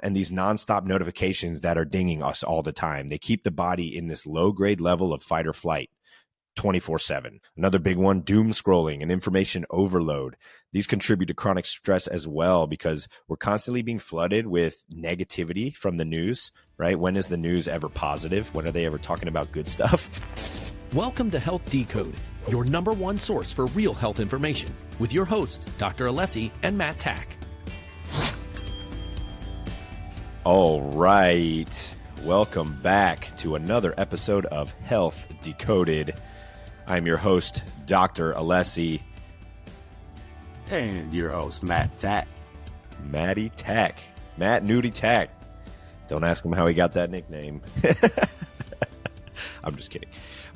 and these nonstop notifications that are dinging us all the time. They keep the body in this low grade level of fight or flight 24/7. Another big one, doom scrolling and information overload. These contribute to chronic stress as well because we're constantly being flooded with negativity from the news, right? When is the news ever positive? When are they ever talking about good stuff? Welcome to Health Decoded, your number one source for real health information, with your hosts, Dr. Alessi and Matt Tack. All right. Welcome back to another episode of Health Decoded. I'm your host, Dr. Alessi. And your host, Matt Tack. Matty Tack. Matt Nudie Tack. Don't ask him how he got that nickname. I'm just kidding.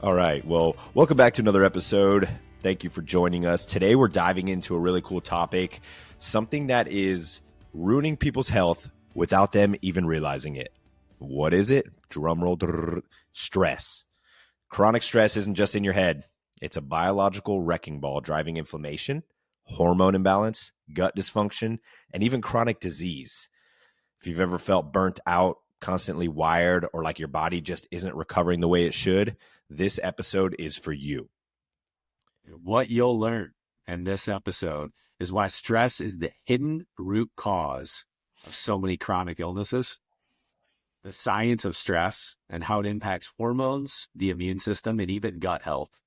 All right. Well, welcome back to another episode. Thank you for joining us. Today, we're diving into a really cool topic, something that is ruining people's health without them even realizing it. What is it? Drumroll. Stress. Chronic stress isn't just in your head. It's a biological wrecking ball driving inflammation, hormone imbalance, gut dysfunction, and even chronic disease. If you've ever felt burnt out, constantly wired, or like your body just isn't recovering the way it should, this episode is for you. What you'll learn in this episode is why stress is the hidden root cause of so many chronic illnesses, the science of stress and how it impacts hormones, the immune system, and even gut health,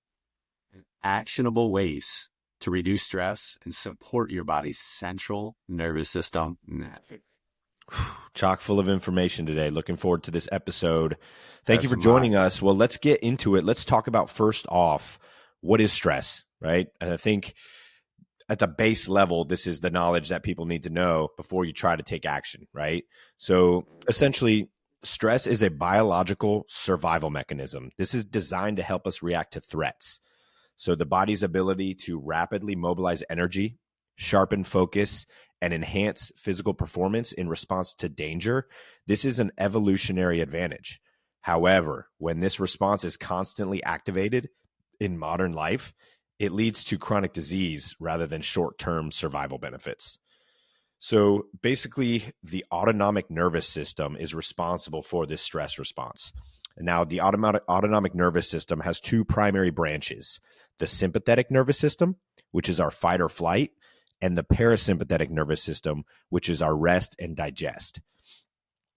and actionable ways to reduce stress and support your body's central nervous system. Chock full of information today. Looking forward to this episode. Thank you for joining us. Well, let's get into it. Let's talk about, first off, what is stress, right? And I think at the base level, this is the knowledge that people need to know before you try to take action, right? So essentially, stress is a biological survival mechanism. This is designed to help us react to threats. So the body's ability to rapidly mobilize energy, sharpen focus, and enhance physical performance in response to danger, this is an evolutionary advantage. However, when this response is constantly activated in modern life, it leads to chronic disease rather than short-term survival benefits. So basically, the autonomic nervous system is responsible for this stress response. And now, the autonomic nervous system has two primary branches: the sympathetic nervous system, which is our fight or flight, and the parasympathetic nervous system, which is our rest and digest.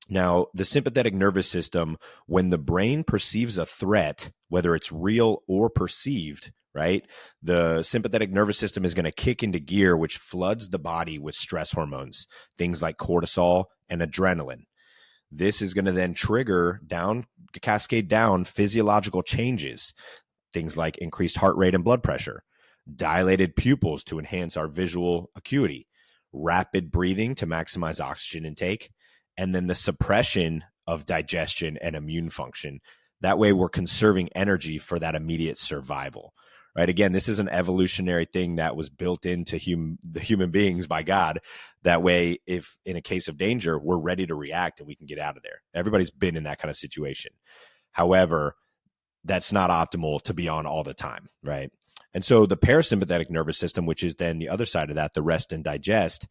Now, the sympathetic nervous system, when the brain perceives a threat, whether it's real or perceived, right, the sympathetic nervous system is going to kick into gear, which floods the body with stress hormones, things like cortisol and adrenaline. This is going to then cascade down physiological changes, things like increased heart rate and blood pressure, dilated pupils to enhance our visual acuity, rapid breathing to maximize oxygen intake, and then the suppression of digestion and immune function. That way we're conserving energy for that immediate survival, right? Again, this is an evolutionary thing that was built into the human beings by God. That way, if in a case of danger, we're ready to react and we can get out of there. Everybody's been in that kind of situation. However, that's not optimal to be on all the time, right? And so the parasympathetic nervous system, which is then the other side of that, the rest and digest,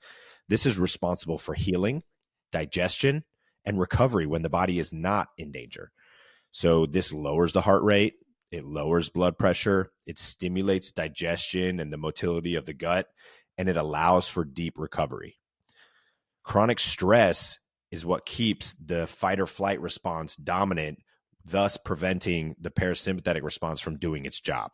this is responsible for healing, digestion, and recovery when the body is not in danger. So this lowers the heart rate, it lowers blood pressure, it stimulates digestion and the motility of the gut, and it allows for deep recovery. Chronic stress is what keeps the fight or flight response dominant, thus preventing the parasympathetic response from doing its job.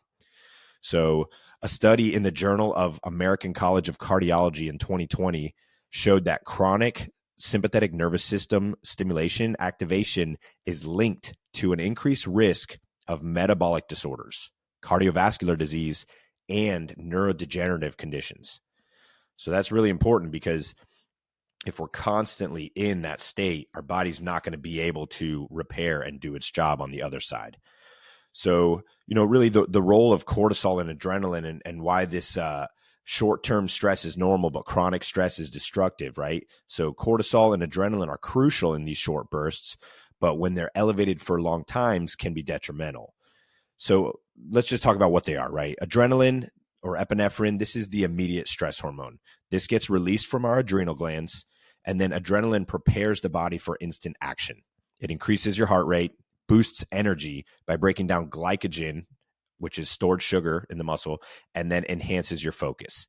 So a study in the Journal of American College of Cardiology in 2020 showed that chronic sympathetic nervous system stimulation activation is linked to an increased risk of metabolic disorders, cardiovascular disease, and neurodegenerative conditions. So that's really important because if we're constantly in that state, our body's not going to be able to repair and do its job on the other side. So, really the role of cortisol and adrenaline and why this short-term stress is normal, but chronic stress is destructive, right? So cortisol and adrenaline are crucial in these short bursts, but when they're elevated for long times can be detrimental. So let's just talk about what they are, right? Adrenaline or epinephrine, this is the immediate stress hormone. This gets released from our adrenal glands And then adrenaline prepares the body for instant action. It increases your heart rate, boosts energy by breaking down glycogen, which is stored sugar in the muscle, and then enhances your focus.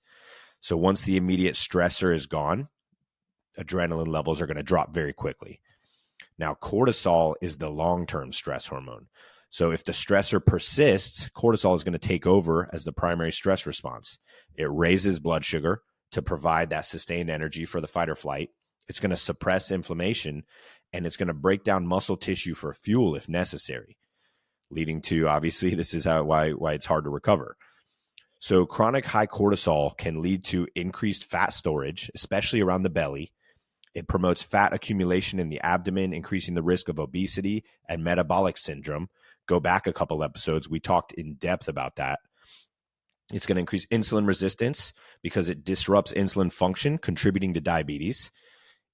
So once the immediate stressor is gone, adrenaline levels are going to drop very quickly. Now, cortisol is the long-term stress hormone. So if the stressor persists, cortisol is going to take over as the primary stress response. It raises blood sugar to provide that sustained energy for the fight or flight. It's going to suppress inflammation, and it's going to break down muscle tissue for fuel if necessary, leading to, obviously, this is why it's hard to recover. So chronic high cortisol can lead to increased fat storage, especially around the belly. It promotes fat accumulation in the abdomen, increasing the risk of obesity and metabolic syndrome. Go back a couple episodes. We talked in depth about that. It's going to increase insulin resistance because it disrupts insulin function, contributing to diabetes.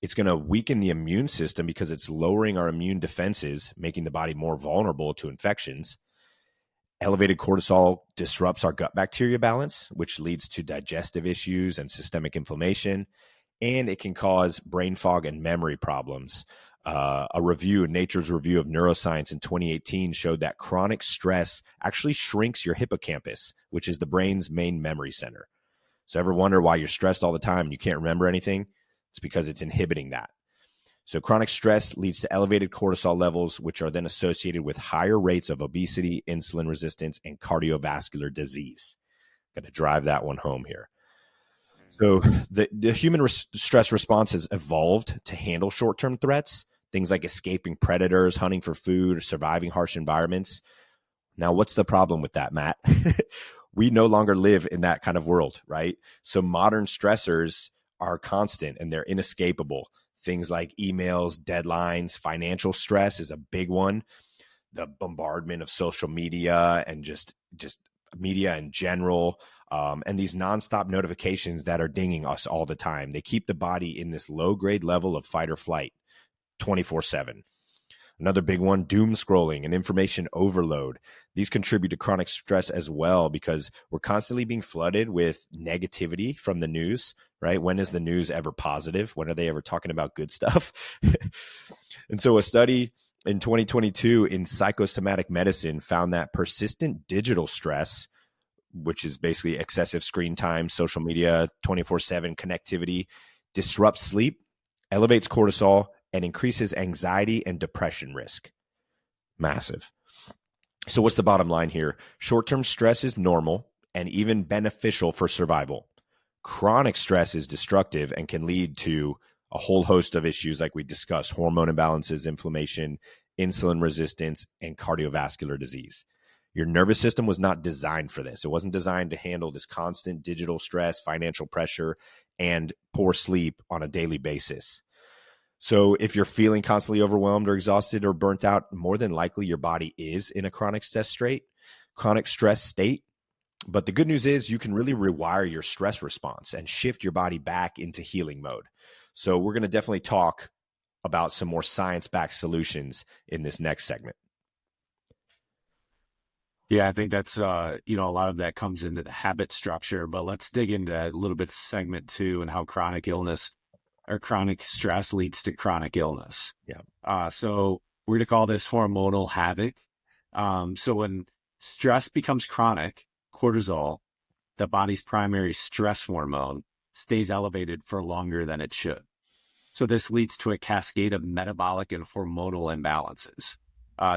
It's going to weaken the immune system because it's lowering our immune defenses, making the body more vulnerable to infections. Elevated cortisol disrupts our gut bacteria balance, which leads to digestive issues and systemic inflammation. And it can cause brain fog and memory problems. Nature's review of neuroscience in 2018 showed that chronic stress actually shrinks your hippocampus, which is the brain's main memory center. So ever wonder why you're stressed all the time and you can't remember anything? It's because it's inhibiting that. So chronic stress leads to elevated cortisol levels, which are then associated with higher rates of obesity, insulin resistance, and cardiovascular disease. Going to drive that one home here. So the human stress response has evolved to handle short-term threats, things like escaping predators, hunting for food, or surviving harsh environments. Now, what's the problem with that, Matt? We no longer live in that kind of world, right? So modern stressors are constant and they're inescapable. Things like emails, deadlines, financial stress is a big one. The bombardment of social media and just media in general. And these nonstop notifications that are dinging us all the time. They keep the body in this low-grade level of fight or flight 24/7. Another big one, doom scrolling and information overload. These contribute to chronic stress as well because we're constantly being flooded with negativity from the news, right? When is the news ever positive? When are they ever talking about good stuff? And so a study in 2022 in psychosomatic medicine found that persistent digital stress, which is basically excessive screen time, social media, 24/7 connectivity, disrupts sleep, elevates cortisol, and increases anxiety and depression risk. Massive. So what's the bottom line here? Short-term stress is normal and even beneficial for survival. Chronic stress is destructive and can lead to a whole host of issues like we discussed: hormone imbalances, inflammation, insulin resistance, and cardiovascular disease. Your nervous system was not designed for this. It wasn't designed to handle this constant digital stress, financial pressure, and poor sleep on a daily basis. So if you're feeling constantly overwhelmed or exhausted or burnt out, more than likely your body is in a chronic stress state. But the good news is you can really rewire your stress response and shift your body back into healing mode. So we're going to definitely talk about some more science-backed solutions in this next segment. Yeah, I think that's, a lot of that comes into the habit structure, but let's dig into a little bit of segment 2 and how chronic illness or chronic stress leads to chronic illness. Yeah. So we're going to call this hormonal havoc. So when stress becomes chronic, cortisol, the body's primary stress hormone, stays elevated for longer than it should. So this leads to a cascade of metabolic and hormonal imbalances.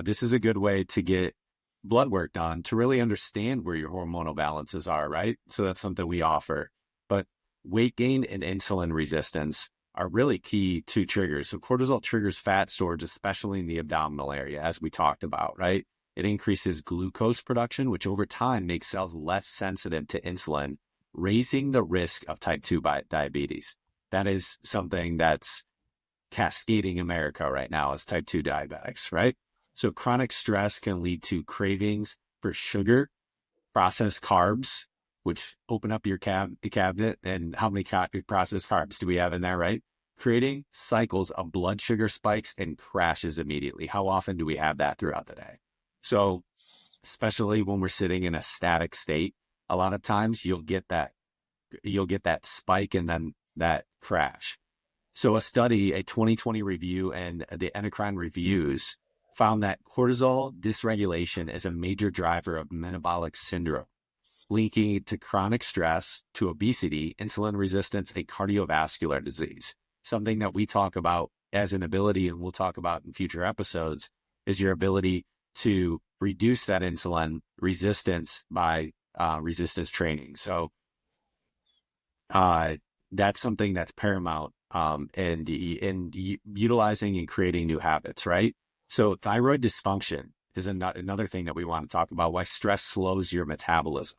This is a good way to get blood work done to really understand where your hormonal balances are, right? So that's something we offer. But weight gain and insulin resistance are really key to triggers. So cortisol triggers fat storage, especially in the abdominal area, as we talked about, right? It increases glucose production, which over time makes cells less sensitive to insulin, raising the risk of type 2 diabetes. That is something that's cascading America right now as type 2 diabetics, right? So chronic stress can lead to cravings for sugar, processed carbs, which open up your cabinet. And how many processed carbs do we have in there, right? Creating cycles of blood sugar spikes and crashes immediately. How often do we have that throughout the day? So especially when we're sitting in a static state, a lot of times you'll get that spike and then that crash. So a study, a 2020 review and the endocrine reviews found that cortisol dysregulation is a major driver of metabolic syndrome, linking it to chronic stress, to obesity, insulin resistance, and cardiovascular disease. Something that we talk about as an ability, and we'll talk about in future episodes, is your ability to reduce that insulin resistance by resistance training. So that's something that's paramount in utilizing and creating new habits, right? So thyroid dysfunction is another thing that we want to talk about, why stress slows your metabolism.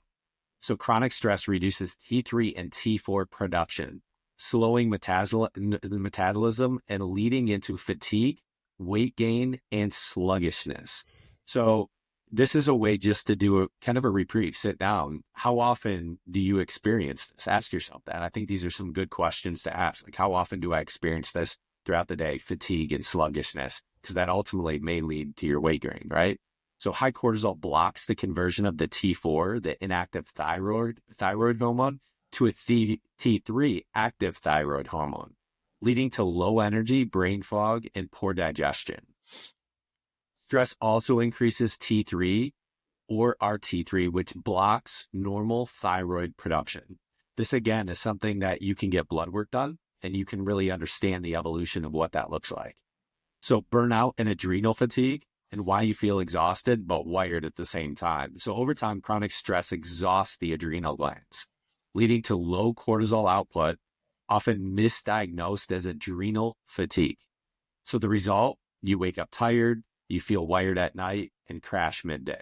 So chronic stress reduces T3 and T4 production, slowing metabolism and leading into fatigue, weight gain, and sluggishness. So this is a way just to do a kind of a reprieve, sit down. How often do you experience this? Ask yourself that. I think these are some good questions to ask. Like, how often do I experience this throughout the day, fatigue and sluggishness? Because that ultimately may lead to your weight gain, right? So high cortisol blocks the conversion of the T4, the inactive thyroid hormone, to a T3 active thyroid hormone, leading to low energy, brain fog, and poor digestion. Stress also increases T3 or RT3, which blocks normal thyroid production. This, again, is something that you can get blood work done, and you can really understand the evolution of what that looks like. So burnout and adrenal fatigue, and why you feel exhausted but wired at the same time. So over time, chronic stress exhausts the adrenal glands, leading to low cortisol output, often misdiagnosed as adrenal fatigue. So the result, you wake up tired, you feel wired at night, and crash midday.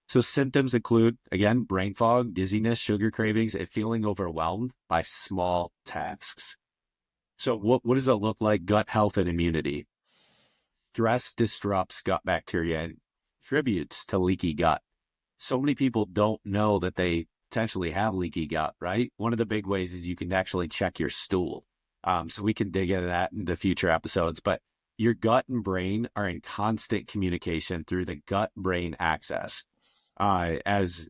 So symptoms include, again, brain fog, dizziness, sugar cravings, and feeling overwhelmed by small tasks. So what does it look like? Gut health and immunity. Stress disrupts gut bacteria and contributes to leaky gut. So many people don't know that they potentially have leaky gut, right? One of the big ways is you can actually check your stool. So we can dig into that in the future episodes, but your gut and brain are in constant communication through the gut-brain axis. As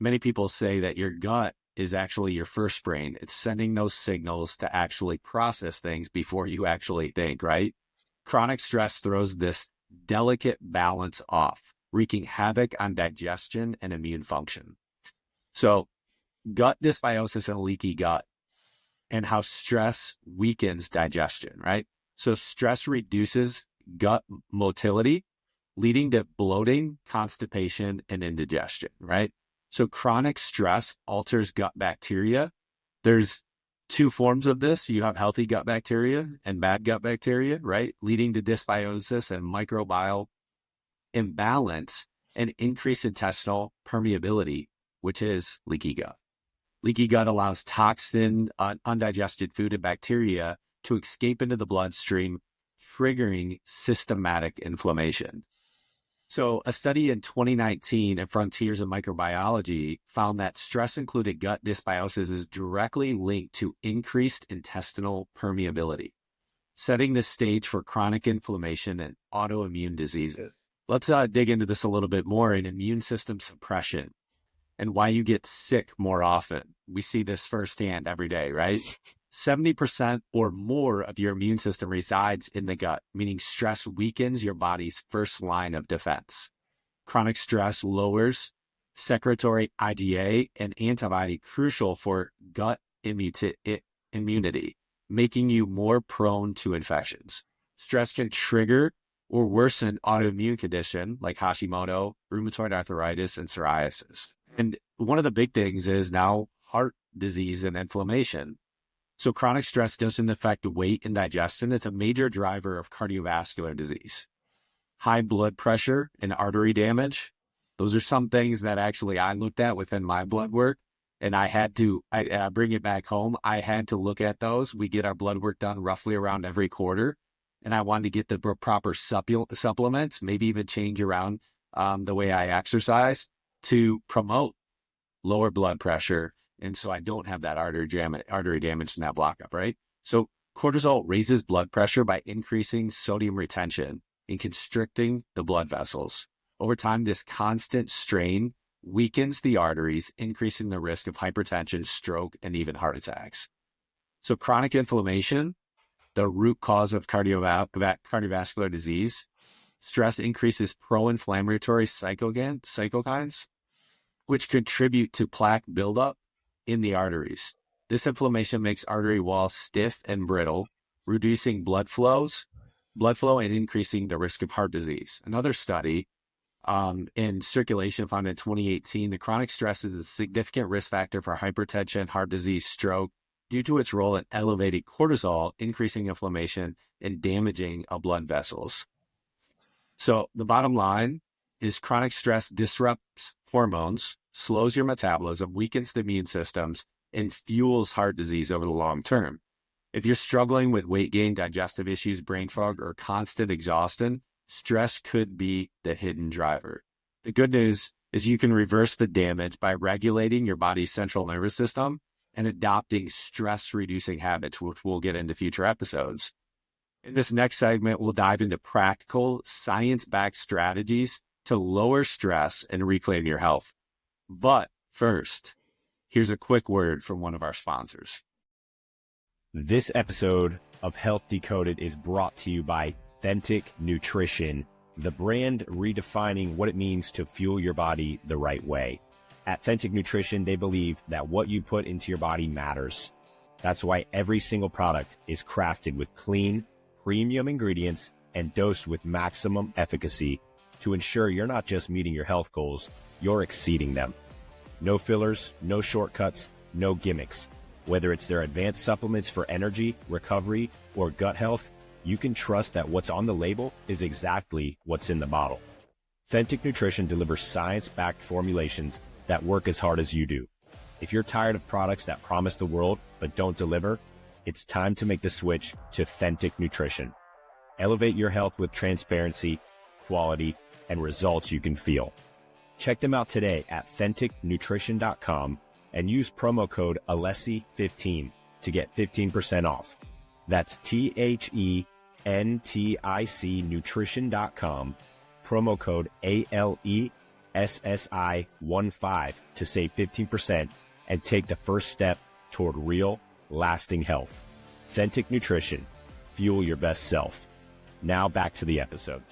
many people say that your gut is actually your first brain. It's sending those signals to actually process things before you actually think, right? Chronic stress throws this delicate balance off, wreaking havoc on digestion and immune function. So gut dysbiosis and leaky gut, and how stress weakens digestion, right? So stress reduces gut motility, leading to bloating, constipation, and indigestion, right? So chronic stress alters gut bacteria. There's two forms of this. You have healthy gut bacteria and bad gut bacteria, right? Leading to dysbiosis and microbial imbalance and increased intestinal permeability, which is leaky gut. Leaky gut allows toxin, undigested food, and bacteria to escape into the bloodstream, triggering systematic inflammation. So a study in 2019 in Frontiers of Microbiology found that stress-included gut dysbiosis is directly linked to increased intestinal permeability, setting the stage for chronic inflammation and autoimmune diseases. Let's dig into this a little bit more in immune system suppression and why you get sick more often. We see this firsthand every day, right? 70% or more of your immune system resides in the gut, meaning stress weakens your body's first line of defense. Chronic stress lowers secretory IgA and antibody, crucial for gut immunity, making you more prone to infections. Stress can trigger or worsen autoimmune condition like Hashimoto, rheumatoid arthritis, and psoriasis. And one of the big things is now heart disease and inflammation. So chronic stress doesn't affect weight and digestion. It's a major driver of cardiovascular disease. High blood pressure and artery damage. Those are some things that actually I looked at within my blood work, and I bring it back home. I had to look at those. We get our blood work done roughly around every quarter, and I wanted to get the proper supplements, maybe even change around the way I exercise to promote lower blood pressure. And so I don't have that artery damage and that block up, right? So cortisol raises blood pressure by increasing sodium retention and constricting the blood vessels. Over time, this constant strain weakens the arteries, increasing the risk of hypertension, stroke, and even heart attacks. So chronic inflammation, the root cause of cardiovascular disease. Stress increases pro-inflammatory cytokines, which contribute to plaque buildup in the arteries. This inflammation makes artery walls stiff and brittle, reducing blood flow and increasing the risk of heart disease. Another study in Circulation found in 2018, the chronic stress is a significant risk factor for hypertension, heart disease, stroke, due to its role in elevating cortisol, increasing inflammation, and damaging blood vessels. So the bottom line is chronic stress disrupts hormones, slows your metabolism, weakens the immune systems, and fuels heart disease over the long term. If you're struggling with weight gain, digestive issues, brain fog, or constant exhaustion, stress could be the hidden driver. The good news is you can reverse the damage by regulating your body's central nervous system and adopting stress-reducing habits, which we'll get into future episodes. In this next segment, we'll dive into practical, science-backed strategies to lower stress and reclaim your health. But first, here's a quick word from one of our sponsors. This episode of Health Decoded is brought to you by Authentic Nutrition, the brand redefining what it means to fuel your body the right way. At Authentic Nutrition, they believe that what you put into your body matters. That's why every single product is crafted with clean, premium ingredients and dosed with maximum efficacy to ensure you're not just meeting your health goals, you're exceeding them. No fillers, no shortcuts, no gimmicks. Whether it's their advanced supplements for energy, recovery, or gut health, you can trust that what's on the label is exactly what's in the bottle. Authentic Nutrition delivers science-backed formulations that work as hard as you do. If you're tired of products that promise the world but don't deliver, it's time to make the switch to Authentic Nutrition. Elevate your health with transparency, quality, and results you can feel. Check them out today at AuthenticNutrition.com and use promo code Alessi15 to get 15% off. That's THENTIC nutrition.com, promo code ALESSI15 to save 15% and take the first step toward real, lasting health. Authentic Nutrition. Fuel your best self. Now back to the episode.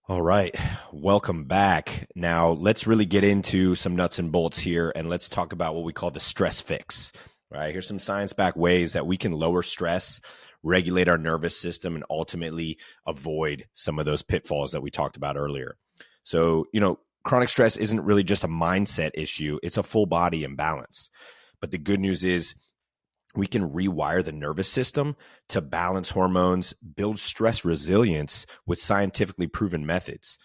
All right. Welcome back. Now let's really get into some nuts and bolts here, and let's talk about what we call the stress fix. Right? Here's some science-backed ways that we can lower stress, regulate our nervous system, and ultimately avoid some of those pitfalls that we talked about earlier. So, chronic stress isn't really just a mindset issue. It's a full body imbalance. But the good news is we can rewire the nervous system to balance hormones, build stress resilience with scientifically proven methods.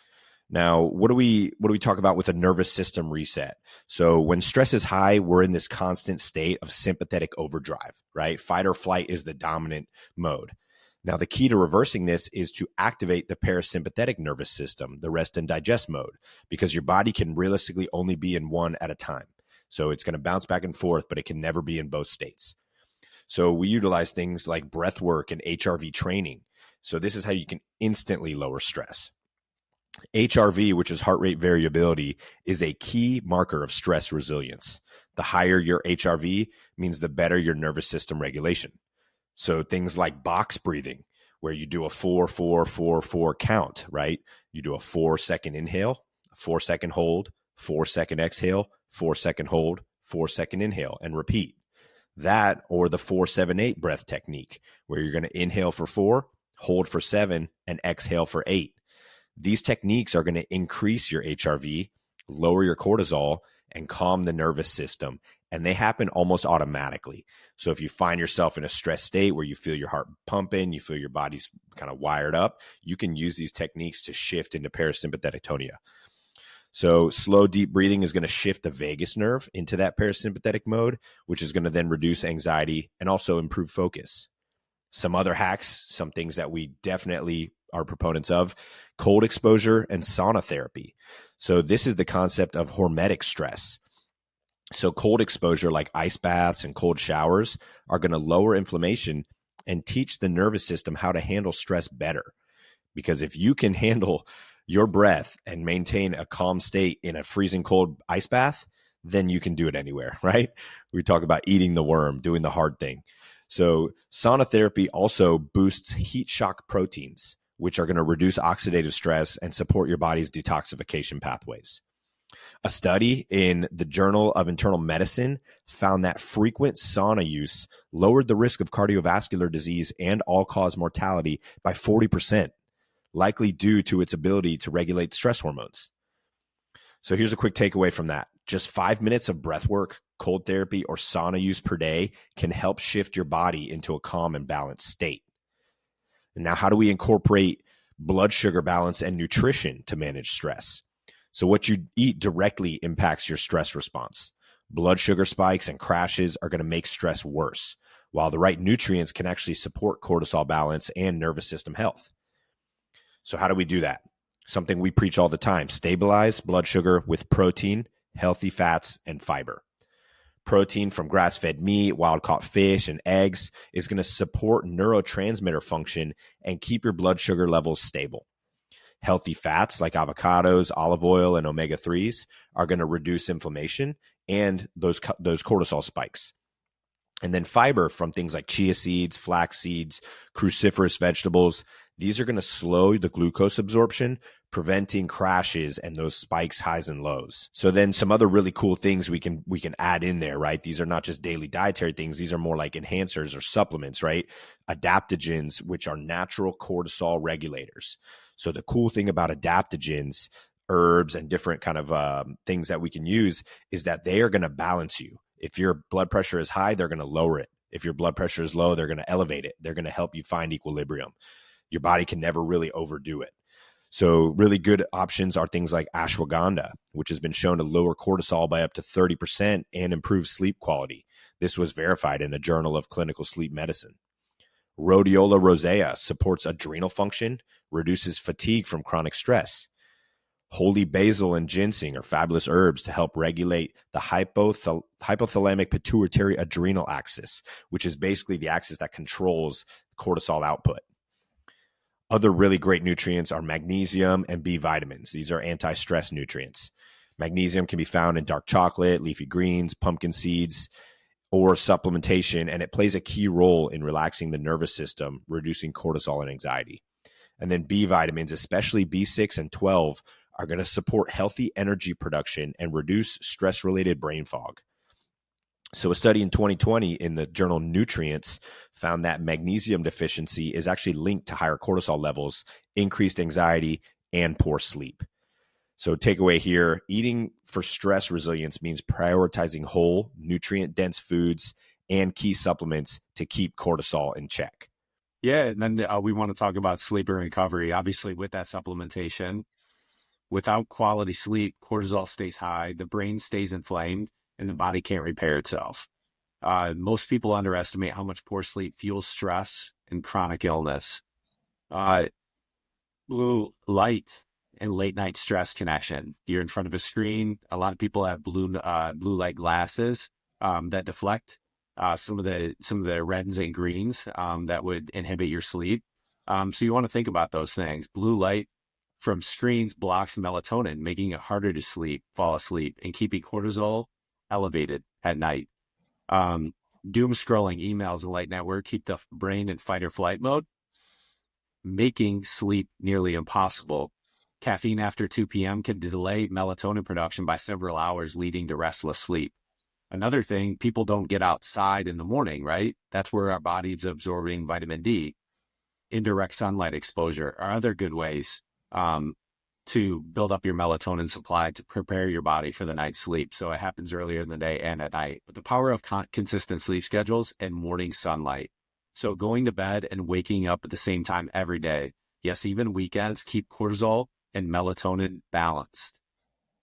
Now, what do we talk about with a nervous system reset? So when stress is high, we're in this constant state of sympathetic overdrive, right? Fight or flight is the dominant mode. Now, the key to reversing this is to activate the parasympathetic nervous system, the rest and digest mode, because your body can realistically only be in one at a time. So it's going to bounce back and forth, but it can never be in both states. So we utilize things like breath work and HRV training. So this is how you can instantly lower stress. HRV, which is heart rate variability, is a key marker of stress resilience. The higher your HRV means the better your nervous system regulation. So things like box breathing, where you do a 4-4-4-4 count, right? You do a 4-second inhale, a 4-second hold, 4-second exhale, 4-second hold, 4-second inhale, and repeat. That or the 4-7-8 breath technique, where you're going to inhale for 4, hold for 7, and exhale for 8. These techniques are going to increase your HRV, lower your cortisol, and calm the nervous system. And they happen almost automatically. So if you find yourself in a stress state where you feel your heart pumping, you feel your body's kind of wired up, you can use these techniques to shift into parasympathetic tonia. So slow, deep breathing is going to shift the vagus nerve into that parasympathetic mode, which is going to then reduce anxiety and also improve focus. Some other hacks, some things that we definitely are proponents of: cold exposure and sauna therapy. So this is the concept of hormetic stress. So cold exposure, like ice baths and cold showers, are going to lower inflammation and teach the nervous system how to handle stress better. Because if you can handle your breath and maintain a calm state in a freezing cold ice bath, then you can do it anywhere, right? We talk about eating the worm, doing the hard thing. So sauna therapy also boosts heat shock proteins, which are going to reduce oxidative stress and support your body's detoxification pathways. A study in the Journal of Internal Medicine found that frequent sauna use lowered the risk of cardiovascular disease and all-cause mortality by 40%, likely due to its ability to regulate stress hormones. So here's a quick takeaway from that. Just 5 minutes of breath work, cold therapy, or sauna use per day can help shift your body into a calm and balanced state. And now, how do we incorporate blood sugar balance and nutrition to manage stress? So what you eat directly impacts your stress response. Blood sugar spikes and crashes are going to make stress worse, while the right nutrients can actually support cortisol balance and nervous system health. So how do we do that? Something we preach all the time: stabilize blood sugar with protein, healthy fats, and fiber. Protein from grass-fed meat, wild-caught fish, and eggs is going to support neurotransmitter function and keep your blood sugar levels stable. Healthy fats like avocados, olive oil, and omega-3s are going to reduce inflammation and those cortisol spikes. And then fiber from things like chia seeds, flax seeds, cruciferous vegetables, these are going to slow the glucose absorption, preventing crashes and those spikes, highs and lows. So then some other really cool things we can add in there, right? These are not just daily dietary things. These are more like enhancers or supplements, right? Adaptogens, which are natural cortisol regulators. So the cool thing about adaptogens, herbs, and different kind of things that we can use is that they are going to balance you. If your blood pressure is high, they're going to lower it. If your blood pressure is low, they're going to elevate it. They're going to help you find equilibrium. Your body can never really overdo it. So really good options are things like ashwagandha, which has been shown to lower cortisol by up to 30% and improve sleep quality. This was verified in a Journal of Clinical Sleep Medicine. Rhodiola rosea supports adrenal function, reduces fatigue from chronic stress. Holy basil and ginseng are fabulous herbs to help regulate the hypothalamic pituitary adrenal axis, which is basically the axis that controls cortisol output. Other really great nutrients are magnesium and B vitamins. These are anti-stress nutrients. Magnesium can be found in dark chocolate, leafy greens, pumpkin seeds, or supplementation, and it plays a key role in relaxing the nervous system, reducing cortisol and anxiety. And then B vitamins, especially B6 and 12, are going to support healthy energy production and reduce stress-related brain fog. So a study in 2020 in the journal Nutrients found that magnesium deficiency is actually linked to higher cortisol levels, increased anxiety, and poor sleep. So takeaway here, eating for stress resilience means prioritizing whole, nutrient-dense foods and key supplements to keep cortisol in check. Yeah, and then we want to talk about sleep and recovery. Obviously, with that supplementation, without quality sleep, cortisol stays high, the brain stays inflamed, and the body can't repair itself. Most people underestimate how much poor sleep fuels stress and chronic illness. Blue light and late night stress connection. You're in front of a screen. A lot of people have blue light glasses that deflect some of the reds and greens that would inhibit your sleep. So you want to think about those things. Blue light from screens blocks melatonin, making it harder to fall asleep, and keeping cortisol elevated at night. Doom scrolling, emails, and late night work keep the brain in fight or flight mode, making sleep nearly impossible. Caffeine after 2 p.m. can delay melatonin production by several hours, leading to restless sleep. Another thing, people don't get outside in the morning, right? That's where our body's absorbing vitamin D. Indirect sunlight exposure are other good ways to build up your melatonin supply to prepare your body for the night's sleep. So it happens earlier in the day and at night. But the power of consistent sleep schedules and morning sunlight. So going to bed and waking up at the same time every day. Yes, even weekends, keep cortisol and melatonin balanced.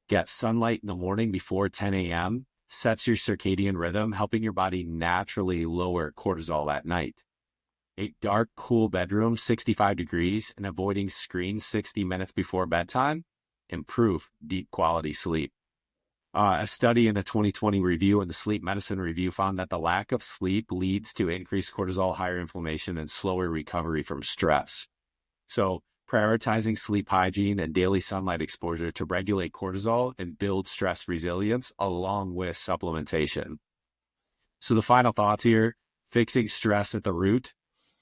Get sunlight in the morning before 10 a.m. sets your circadian rhythm, helping your body naturally lower cortisol at night. A dark, cool bedroom, 65 degrees, and avoiding screens 60 minutes before bedtime improve deep quality sleep. A study in the 2020 review and the Sleep Medicine Review found that the lack of sleep leads to increased cortisol, higher inflammation, and slower recovery from stress. So prioritizing sleep hygiene and daily sunlight exposure to regulate cortisol and build stress resilience along with supplementation. So the final thoughts here, fixing stress at the root.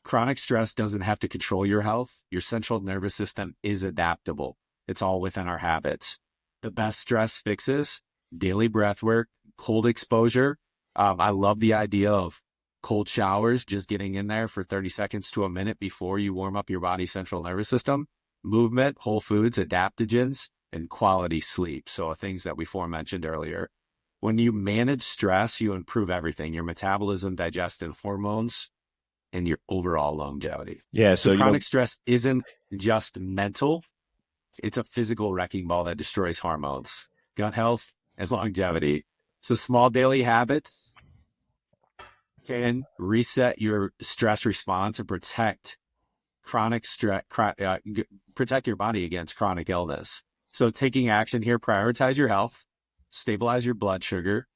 Chronic stress doesn't have to control your health. Your central nervous system is adaptable. It's all within our habits. The best stress fixes, daily breath work, cold exposure. I love the idea of cold showers, just getting in there for 30 seconds to a minute before you warm up your body's central nervous system, movement, whole foods, adaptogens, and quality sleep. So things that we aforementioned earlier. When you manage stress, you improve everything, your metabolism, digestion, hormones, and your overall longevity. Yeah. So chronic stress isn't just mental. It's a physical wrecking ball that destroys hormones, gut health, and longevity. So small daily habits can reset your stress response and protect chronic stress, protect your body against chronic illness. So taking action here, prioritize your health, stabilize your blood sugar,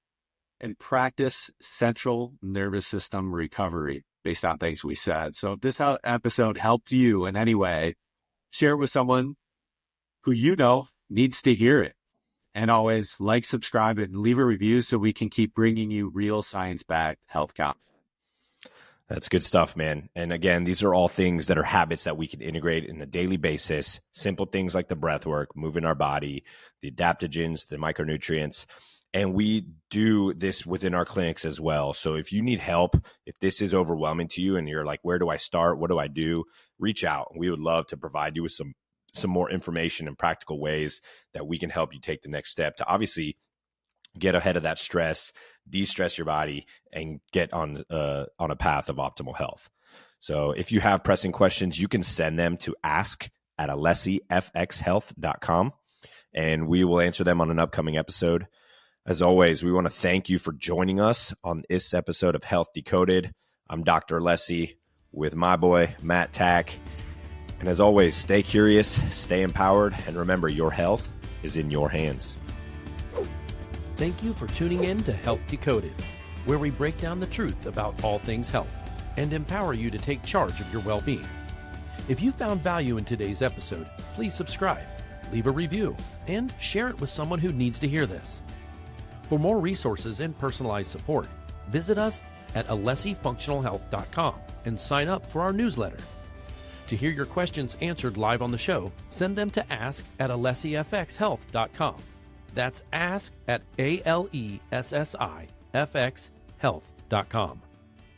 and practice central nervous system recovery based on things we said. So if this episode helped you in any way, share it with someone who you know needs to hear it. And always like, subscribe, and leave a review so we can keep bringing you real science-backed health content. That's good stuff, man. And again, these are all things that are habits that we can integrate in a daily basis. Simple things like the breath work, moving our body, the adaptogens, the micronutrients. And we do this within our clinics as well. So if you need help, if this is overwhelming to you and you're like, where do I start? What do I do? Reach out. We would love to provide you with some more information and practical ways that we can help you take the next step to obviously get ahead of that stress, de-stress your body, and get on a path of optimal health. So if you have pressing questions, you can send them to ask@alessifxhealth.com, and we will answer them on an upcoming episode. As always, we want to thank you for joining us on this episode of Health Decoded. I'm Dr. Alessi with my boy, Matt Tack. And as always, stay curious, stay empowered, and remember, your health is in your hands. Thank you for tuning in to Health Decoded, where we break down the truth about all things health and empower you to take charge of your well-being. If you found value in today's episode, please subscribe, leave a review, and share it with someone who needs to hear this. For more resources and personalized support, visit us at alessifunctionalhealth.com and sign up for our newsletter. To hear your questions answered live on the show, send them to ask@alessifxhealth.com. That's ask@alessifxhealth.com.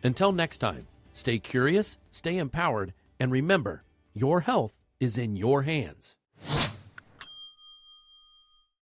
Until next time, stay curious, stay empowered, and remember, your health is in your hands.